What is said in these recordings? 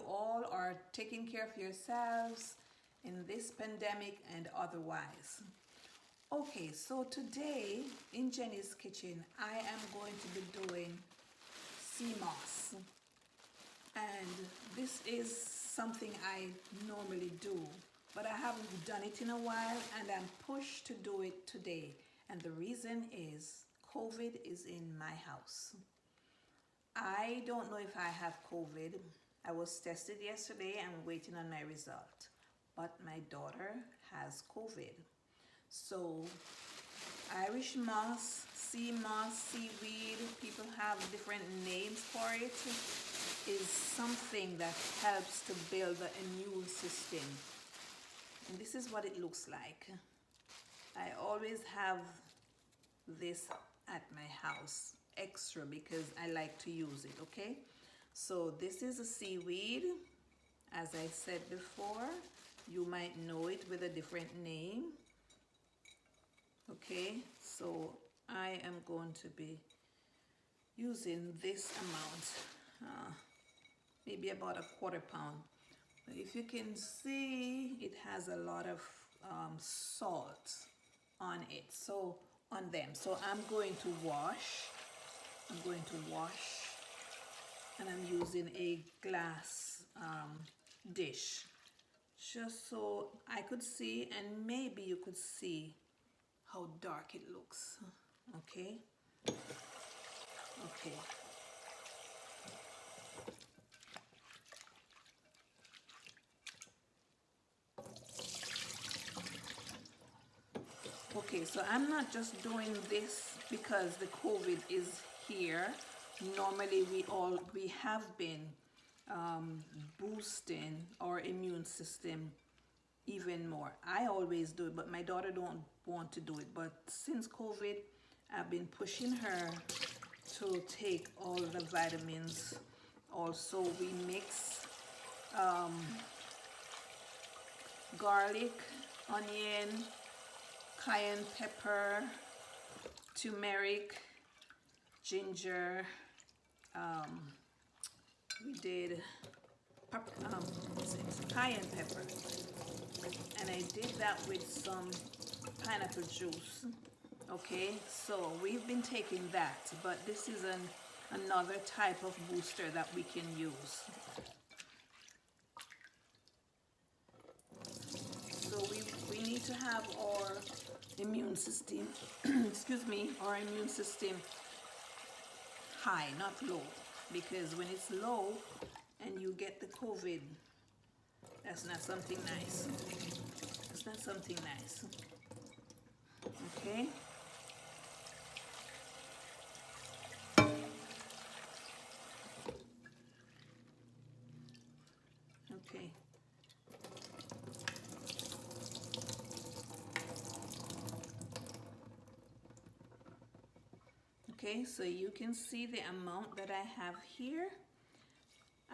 all are taking care of yourselves in this pandemic and otherwise. Okay, so today in Jenny's kitchen, I am going to be doing seamoss. And this is something I normally do, but I haven't done it in a while and I'm pushed to do it today. And the reason is COVID is in my house. I don't know if I have COVID. I was tested yesterday and waiting on my result. But my daughter has COVID. So Irish moss, sea moss, seaweed, people have different names for it, is something that helps to build the immune system. And this is what it looks like. I always have this at my house extra because I like to use it, okay? So this is a seaweed. As I said before, you might know it with a different name. Okay, so I am going to be using this amount, maybe about a quarter pound. If you can see, it has a lot of salt on it, so on them. So I'm going to wash, and I'm using a glass dish, just so I could see, and maybe you could see how dark it looks. Okay. Okay, so I'm not just doing this because the COVID is here. Normally we have been boosting our immune system even more. I always do it, but my daughter don't want to do it. But since COVID, I've been pushing her to take all the vitamins. Also, we mix garlic, onion, cayenne pepper, turmeric, ginger. We did cayenne pepper, and I did that with some pineapple juice. Okay, so we've been taking that, but this is another type of booster that we can use. So we need to have our immune system, excuse me, our immune system high, not low, because when it's low and you get the COVID, that's not something nice. That's not something nice. Okay. Okay. Okay, so you can see the amount that I have here.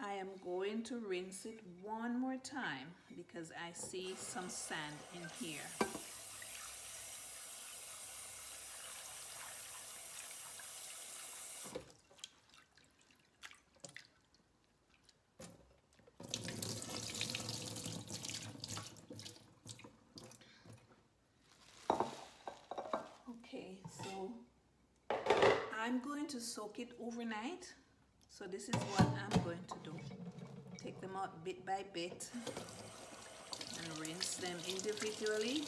I am going to rinse it one more time because I see some sand in here. Okay, so I'm going to soak it overnight. So this is what I'm going to do. Take them out bit by bit and rinse them individually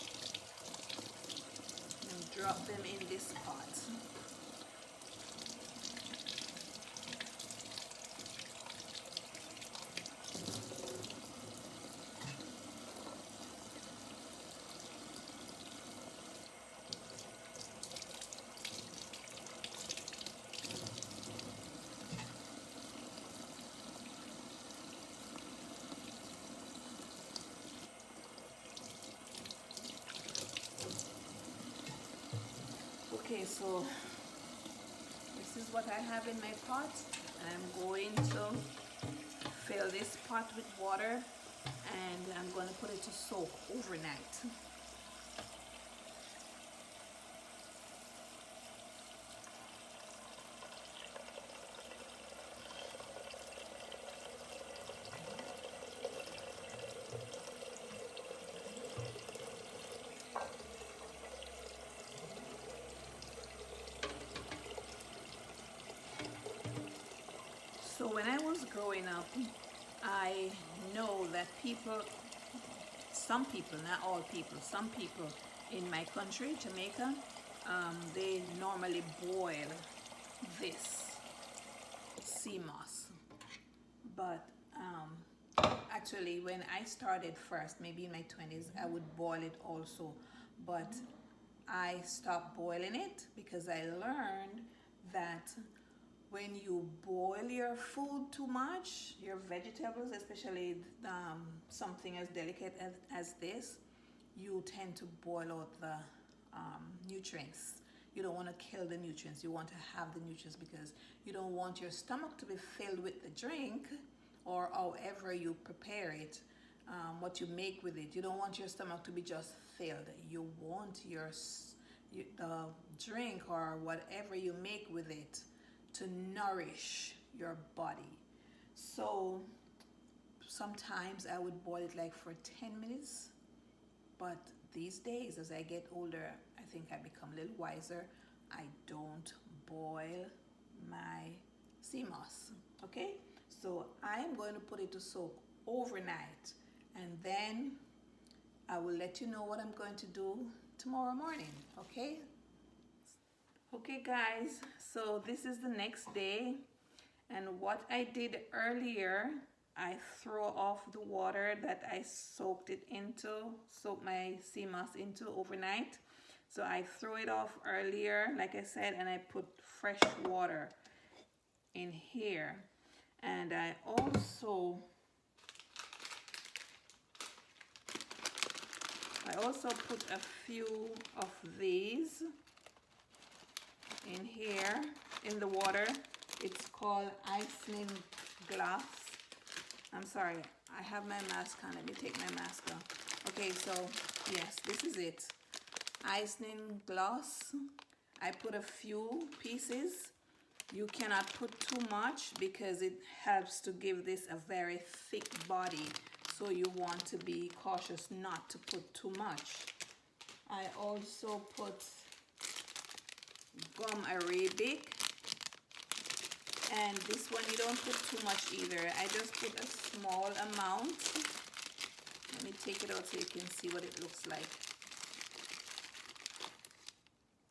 and drop them in this pot. Okay, so this is what I have in my pot. I'm going to fill this pot with water and I'm going to put it to soak overnight. when I was growing up, I know that some people, not all people, some people in my country, Jamaica, they normally boil this sea moss. But actually, when I started first, maybe in my 20s, I would boil it also. But I stopped boiling it because I learned that when you boil your food too much, your vegetables, especially something as delicate as this, you tend to boil out the nutrients. You don't want to kill the nutrients. You want to have the nutrients because you don't want your stomach to be filled with the drink or however you prepare it, what you make with it. You don't want your stomach to be just filled. You want the drink or whatever you make with it to nourish your body. So sometimes I would boil it like for 10 minutes, but these days as I get older, I think I become a little wiser. I don't boil my sea moss. Okay, so I'm going to put it to soak overnight, and then I will let you know what I'm going to do tomorrow morning. Okay guys, so this is the next day, and what I did earlier, I threw off the water that I soaked my sea moss into overnight. So I threw it off earlier, like I said, and I put fresh water in here. And I also put a few of these in here in the water. It's called Isinglass. I'm sorry, I have my mask on. Let me take my mask off. Okay, so yes, this is it. Isinglass. I put a few pieces. You cannot put too much because it helps to give this a very thick body. So you want to be cautious not to put too much. I also put gum arabic, and this one you don't put too much either. I just put a small amount. Let me take it out so you can see what it looks like.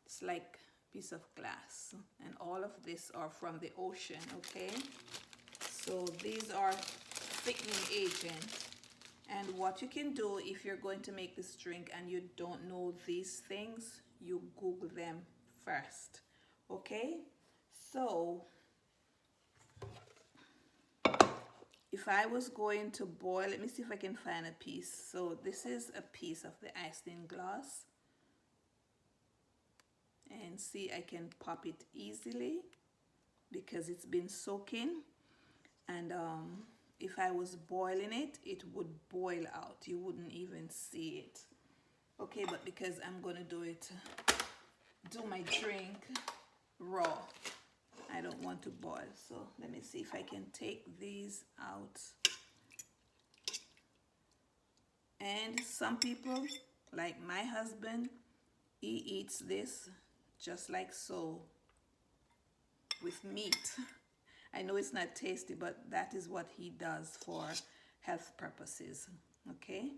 It's like a piece of glass, and all of this are from the ocean. Okay, so these are thickening agent. And what you can do if you're going to make this drink and you don't know these things, you Google them first. Okay, so if I was going to boil, let me see if I can find a piece. So this is a piece of the Isinglass, and see, I can pop it easily because it's been soaking. And if I was boiling it, it would boil out. You wouldn't even see it. Okay, but because I'm gonna do my drink raw, I don't want to boil. So let me see if I can take these out. And some people, like my husband, he eats this just like so with meat. I know it's not tasty, but that is what he does for health purposes. Okay,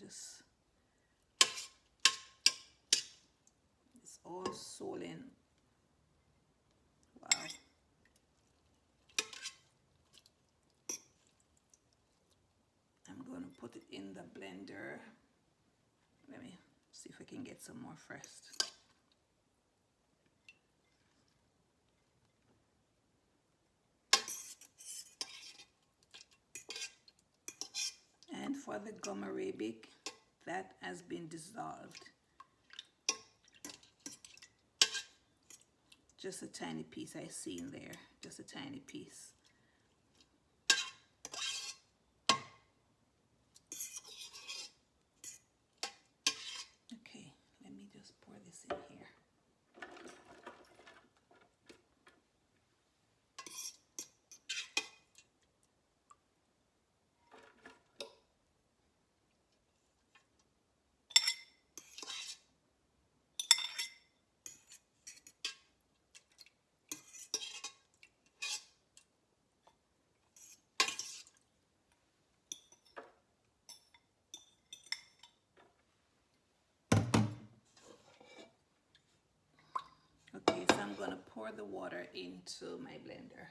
just, it's all swollen. Wow. I'm going to put it in the blender. Let me see if I can get some more first. And for the gum arabic, that has been dissolved. Just a tiny piece I see in there, just a tiny piece. Okay, let me just pour this in here. pour the water into my blender.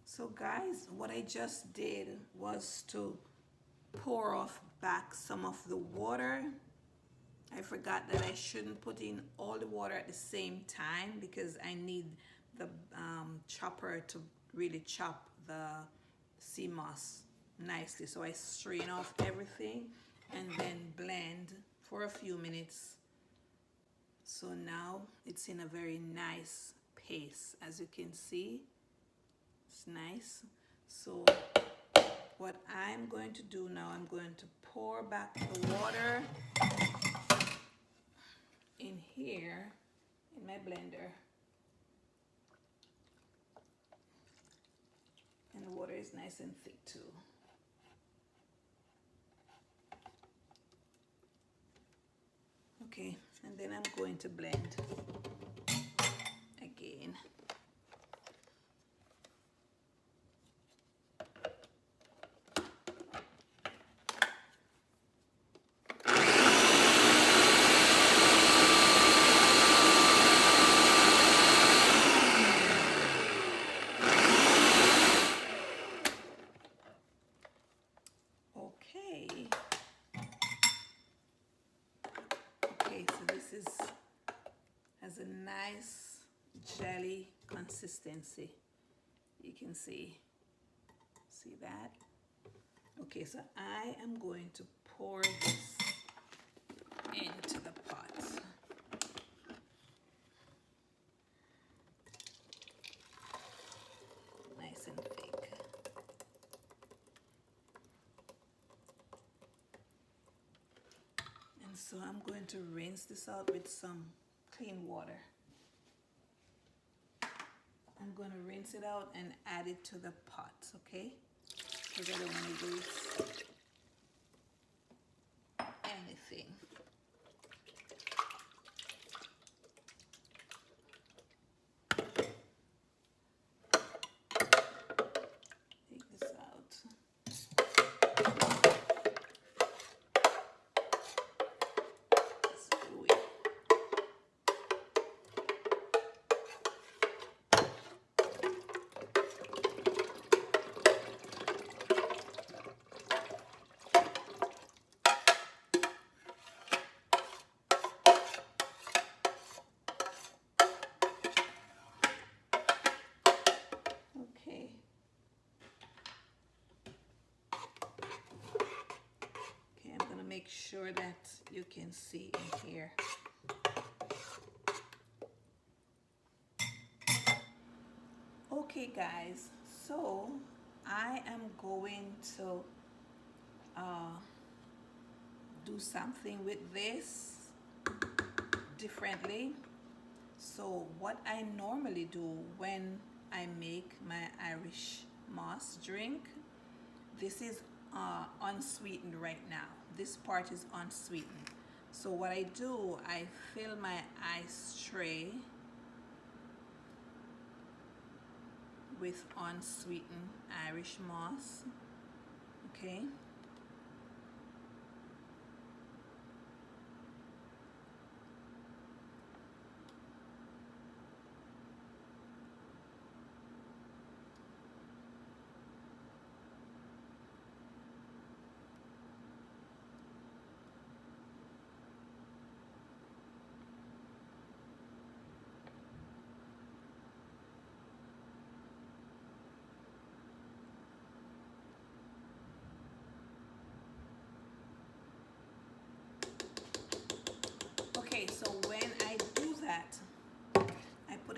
So guys, what I just did was to pour off back some of the water. I forgot that I shouldn't put in all the water at the same time because I need the chopper to really chop the sea moss nicely. So I strain off everything and then blend for a few minutes. So now it's in a very nice paste, as you can see. It's nice. So what I'm going to do now, I'm going to pour back the water in here in my blender, and the water is nice and thick too. Okay, and then I'm going to blend again. Has a nice jelly consistency. You can see that? Okay, so I am going to pour this into the pot. Nice and thick. And so I'm going to rinse this out with some clean water. I'm going to rinse it out and add it to the pot, okay? Because I don't want to waste anything. Take this out. Make sure that you can see in here. Okay guys, so I am going to do something with this differently. So what I normally do when I make my Irish moss drink, this is unsweetened right now. This part is unsweetened. So what I do, I fill my ice tray with unsweetened Irish moss. Okay.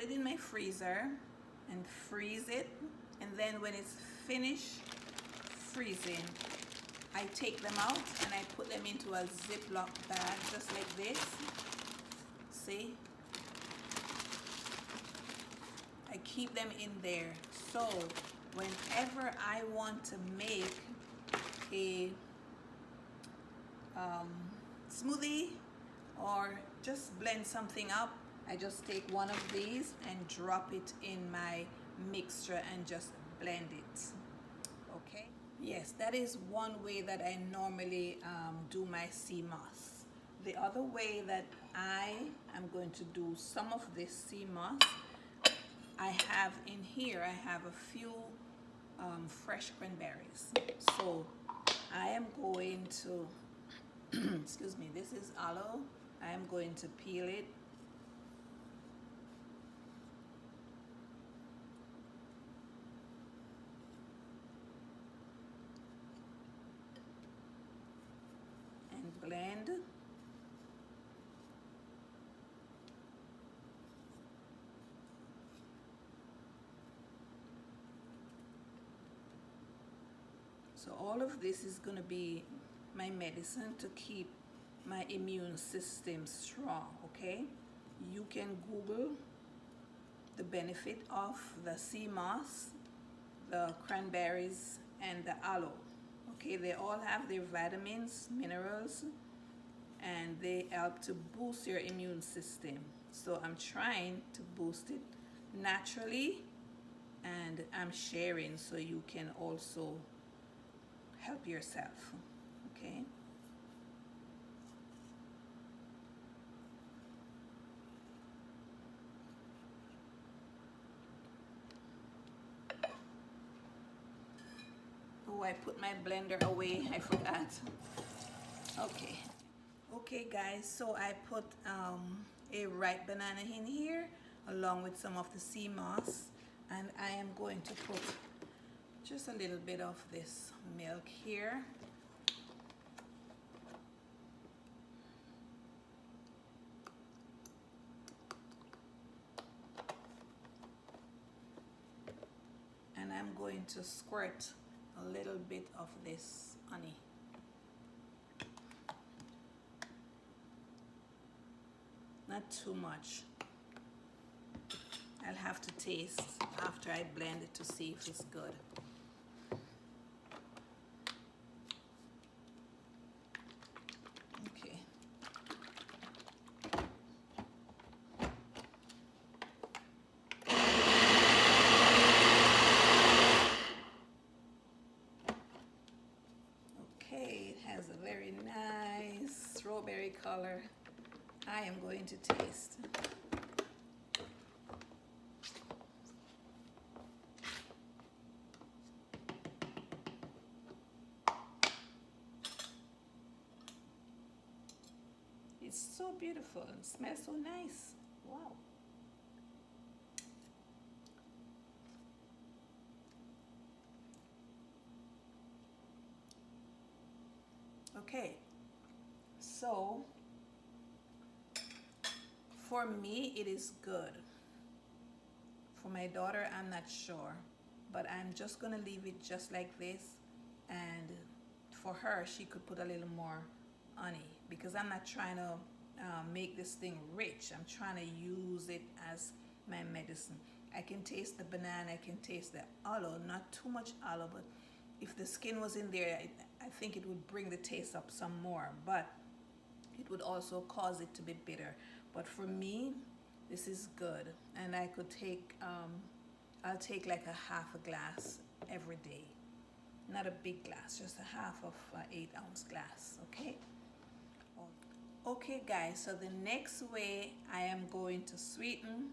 it in my freezer and freeze it, and then when it's finished freezing, I take them out and I put them into a Ziploc bag just like this. See? I keep them in there. So whenever I want to make a smoothie or just blend something up, I just take one of these and drop it in my mixture and just blend it. Okay? Yes, that is one way that I normally do my seamoss. The other way that I am going to do some of this seamoss, I have in here, I have a few fresh cranberries. So I am going to, excuse me, this is aloe. I am going to peel it. And blend. So all of this is going to be my medicine to keep my immune system strong, okay? You can Google the benefit of the sea moss, the cranberries, and the aloe. Okay, they all have their vitamins, minerals, and they help to boost your immune system. So I'm trying to boost it naturally, and I'm sharing so you can also help yourself. Okay. Oh, I put my blender away, I forgot. Okay. Okay guys, so I put a ripe banana in here along with some of the sea moss, and I am going to put just a little bit of this milk here. And I'm going to squirt a little bit of this honey. Not too much. I'll have to taste after I blend it to see if it's good. Okay. Okay, it has a very nice strawberry color. I am going to taste. It's so beautiful and smells so nice. Wow. Okay, so for me it is good. For my daughter, I'm not sure, but I'm just gonna leave it just like this, and for her she could put a little more honey, because I'm not trying to make this thing rich. I'm trying to use it as my medicine. I can taste the banana, I can taste the aloe, not too much aloe, but if the skin was in there, I think it would bring the taste up some more, but it would also cause it to be bitter. But for me, this is good, and I could take, I'll take like a half a glass every day. Not a big glass, just a half of 8-ounce glass, okay? Okay guys, so the next way I am going to sweeten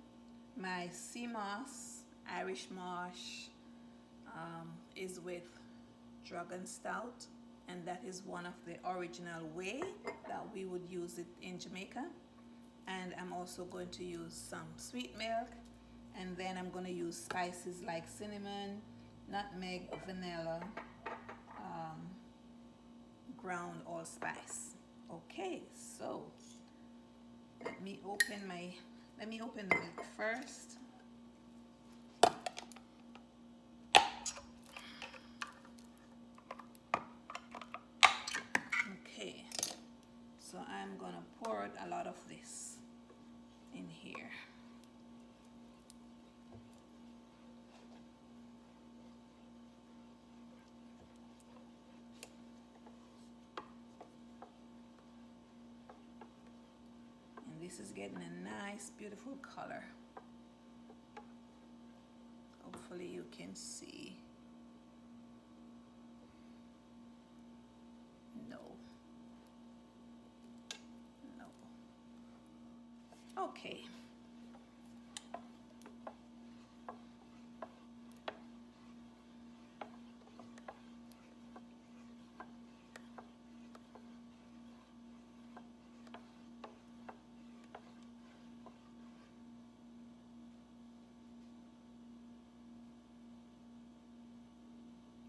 my sea moss, Irish moss, is with dragon stout, and that is one of the original way that we would use it in Jamaica. And I'm also going to use some sweet milk, and then I'm going to use spices like cinnamon, nutmeg, vanilla, ground allspice. Okay, so let me open the milk first. this is getting a nice, beautiful color. Hopefully you can see. No. Okay.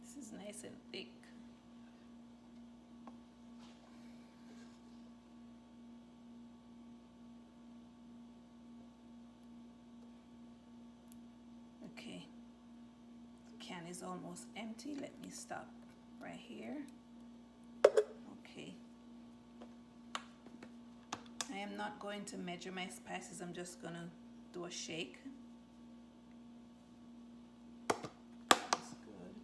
This is nice and thick. Okay, the can is almost empty. Let me stop right here. Okay. I am not going to measure my spices. I'm just gonna do a shake. That's good.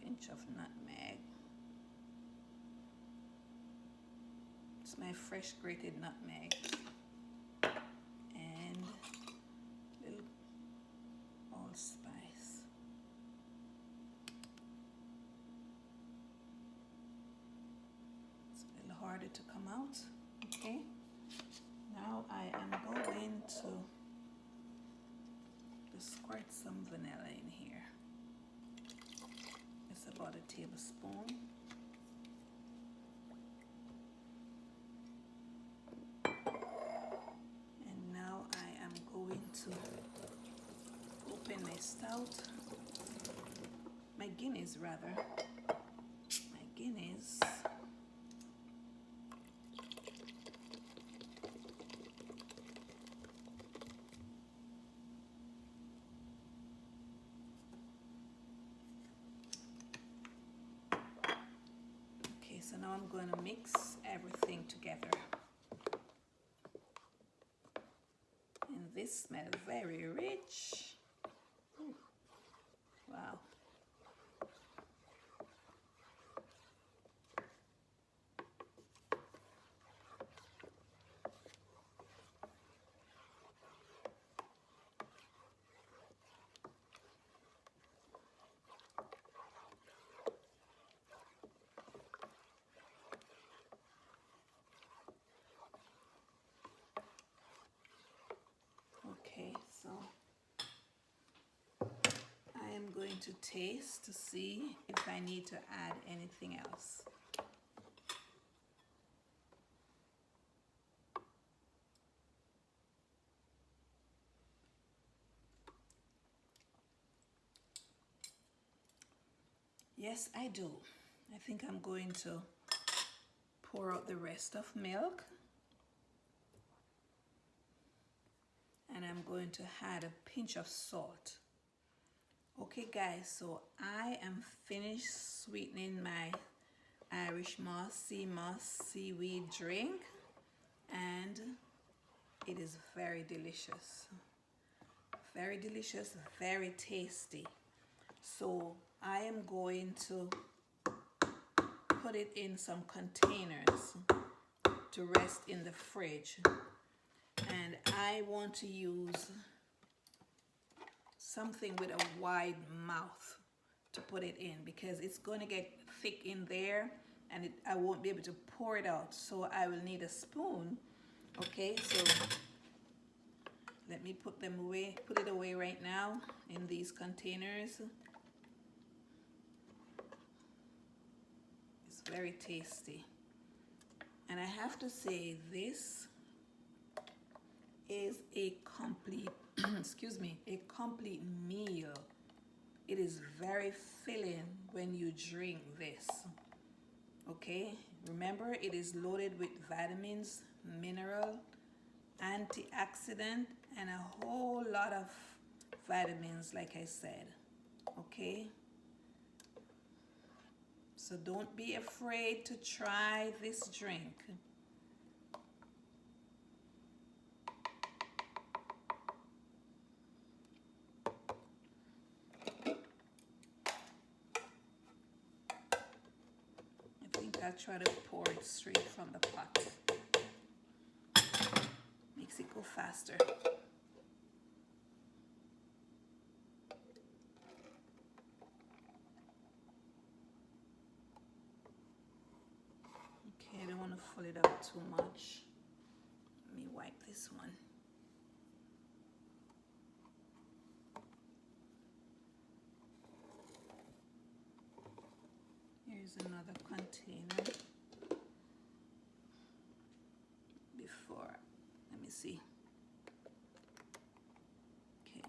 Pinch of nutmeg. It's my fresh grated nutmeg. And little allspice. It's a little harder to come out. Okay. Now I am going to just squirt some vanilla in here. It's about a tablespoon. And now I am going to open my stout, my Guinness rather, my Guinness. So now I'm going to mix everything together. And this smells very rich. Ooh. Wow. Okay, so I am going to taste to see if I need to add anything else. Yes, I do. I think I'm going to pour out the rest of milk. And I'm going to add a pinch of salt. Okay guys, so I am finished sweetening my Irish moss, sea moss seaweed drink, and it is very delicious. Very delicious, very tasty. So I am going to put it in some containers to rest in the fridge. And I want to use something with a wide mouth to put it in because it's going to get thick in there and I won't be able to pour it out. So I will need a spoon. Okay, so let me put it away right now in these containers. It's very tasty. And I have to say, this is a complete excuse me, a complete meal. It is very filling when you drink this. Okay, remember it is loaded with vitamins, mineral, antioxidant, and a whole lot of vitamins, like I said. Okay, so don't be afraid to try this drink. I try to pour it straight from the pot. Makes it go faster. Okay, I don't want to fill it up too much. Let me wipe this one. Here's another container. Before, let me see. Okay.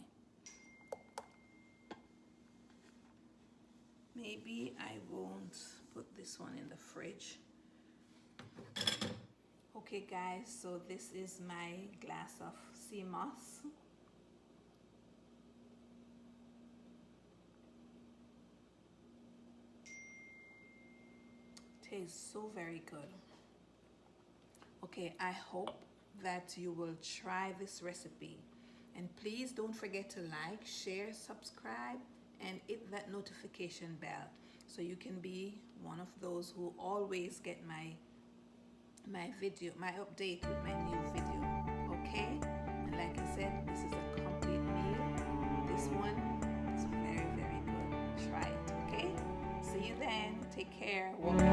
Maybe I won't put this one in the fridge. Okay guys, so this is my glass of seamoss. Tastes so very good. Okay, I hope that you will try this recipe, and please don't forget to like, share, subscribe, and hit that notification bell so you can be one of those who always get my update with my new video. Okay, and like I said, this is a complete meal. This one is very, very good. Try it. Okay, see you then. Take care. Welcome.